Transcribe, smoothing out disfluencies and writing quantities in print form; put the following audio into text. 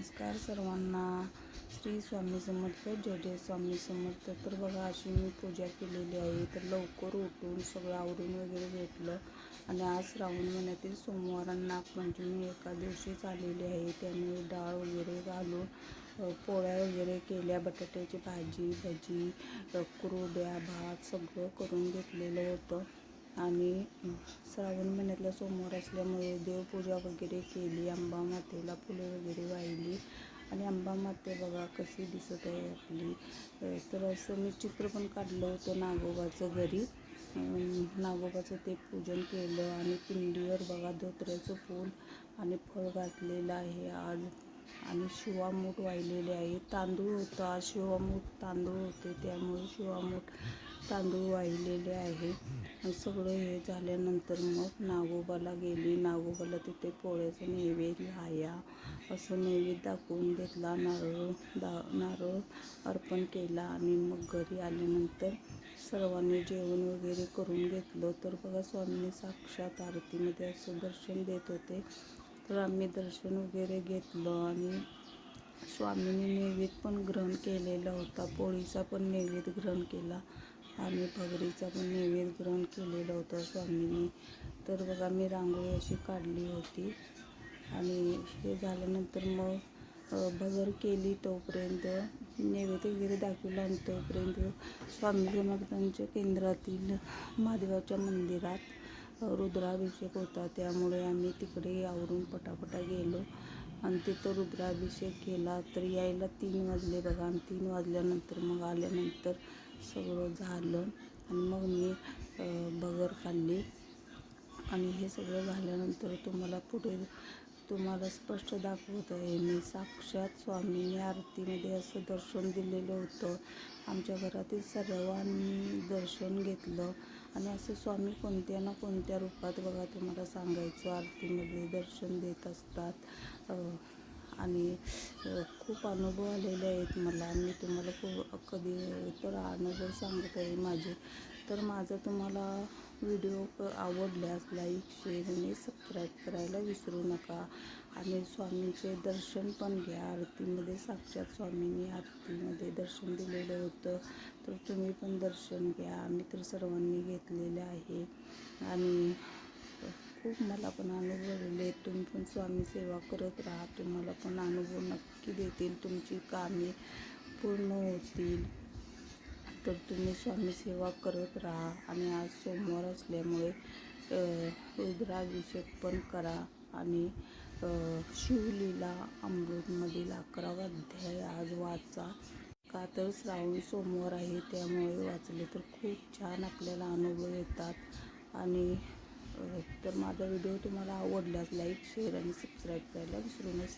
नमस्कार सर्वांना. श्री स्वामी समर्थ, जय जय स्वामी समर्थ. तर बघा, अशी मी पूजा केलेली आहे. तर लवकर उठून सगळं आवरून वगैरे घेतलं आणि आज श्रावण महिन्यातील सोमवार आणि नागपंचमी एका दिवशीच आलेली आहे. त्यामुळे डाळ वगैरे घालून पोळ्या वगैरे केल्या, बटाट्याची भाजी, भजी, कुरड्या, भात सगळं करून घेतलेलं होतं. आणि श्रावण महिन्यातला सोमवार असल्यामुळे देवपूजा वगैरे केली, अंबा मातेला फुले वगैरे वाहिली. आणि अंबा माते बघा कशी दिसत आहे आपली. तर असं मी चित्र पण काढलं होतं नागोबाचं घरी. नागोबाचं ते पूजन केलं आणि पिंडीवर बघा धोत्र्याचं फूल आणि फळ घातलेलं आहे आज. आणि शिवामूठ वाहिलेले आहे. तांदूळ होतं आज, शिवामूठ तांदूळ होते त्यामुळे शिवामूठ तांदूळ वाहिलेले आहे. सगळं हे झाल्यानंतर मग नागोबाला गेली. नागोबाला तिथे पोळ्याचा नैवेद्य लाया असं नैवेद्य दाखवून घेतला. नारळ अर्पण केला आणि मग घरी आल्यानंतर सर्वांनी जेवण वगैरे करून घेतलं. तर बघा, स्वामींनी साक्षात आरतीमध्ये असं दर्शन देत होते. तर आम्ही दर्शन वगैरे घेतलं आणि स्वामींनी नैवेद्य पण ग्रहण केलेला होता. पोळीचा पण नैवेद्य ग्रहण केला आणि भगरीचा पण नैवेद्य ग्रहण केलेला होता स्वामींनी. तर बघा, मी रांगोळी अशी काढली होती आणि हे झाल्यानंतर मग भगर केली. तोपर्यंत नैवेद्य वगैरे दाखवला आणि तोपर्यंत स्वामी समर्थांच्या केंद्रातील महादेवाच्या मंदिरात रुद्राभिषेक होता. त्यामुळे आम्ही तिकडे आवरून पटापटा गेलो आणि तिथं रुद्राभिषेक केला. तर यायला 3 वाजले बघा. आणि 3 वाजल्यानंतर मग आल्यानंतर सगळं झालं आणि मग मी भगर खाल्ली. आणि हे सगळं झाल्यानंतर तुम्हाला स्पष्ट दाखवत आहे मी. साक्षात स्वामींनी आरतीमध्ये असं दर्शन दिलेलं होतं. आमच्या घरातील सर्वांनी दर्शन घेतलं आणि असं स्वामी कोणत्या ना कोणत्या रूपात बघा तुम्हाला सांगायचं आरतीमध्ये दर्शन देत असतात. आणि खूप अनुभव आलेले आहेत मला. मी तुम्हाला कधी तर अनुभव सांगत आहे माझे. तर माझा तुम्हाला व्हिडिओ आवडल्यास लाईक, शेअर आणि सबस्क्राईब करायला विसरू नका. आणि स्वामींचे दर्शन पण घ्या आरतीमध्ये. साक्षात स्वामींनी आरतीमध्ये दर्शन दिलेलं होतं. तर तुम्ही पण दर्शन घ्या. आम्ही तर सर्वांनी घेतलेले आहे आणि खूप मला पण अनुभव आलेले. तुम्ही पण स्वामी सेवा करत राहा, तुम्हाला पण अनुभव नक्की देतील, तुमची कामे पूर्ण होतील. तर तुम्ही स्वामी सेवा करत राहा. आणि आज सोमवार असल्यामुळे रुद्राभिषेक पण करा आणि शिवलीला अमृतमधील 11वा अध्याय आज वाचा. का तर श्रावण सोमवार आहे त्यामुळे वाचले तर खूप छान आपल्याला अनुभव येतात. आणि तर माझा व्हिडिओ तुम्हाला आवडल्यास लाईक, शेअर आणि सबस्क्राईब करायला विसरू नका.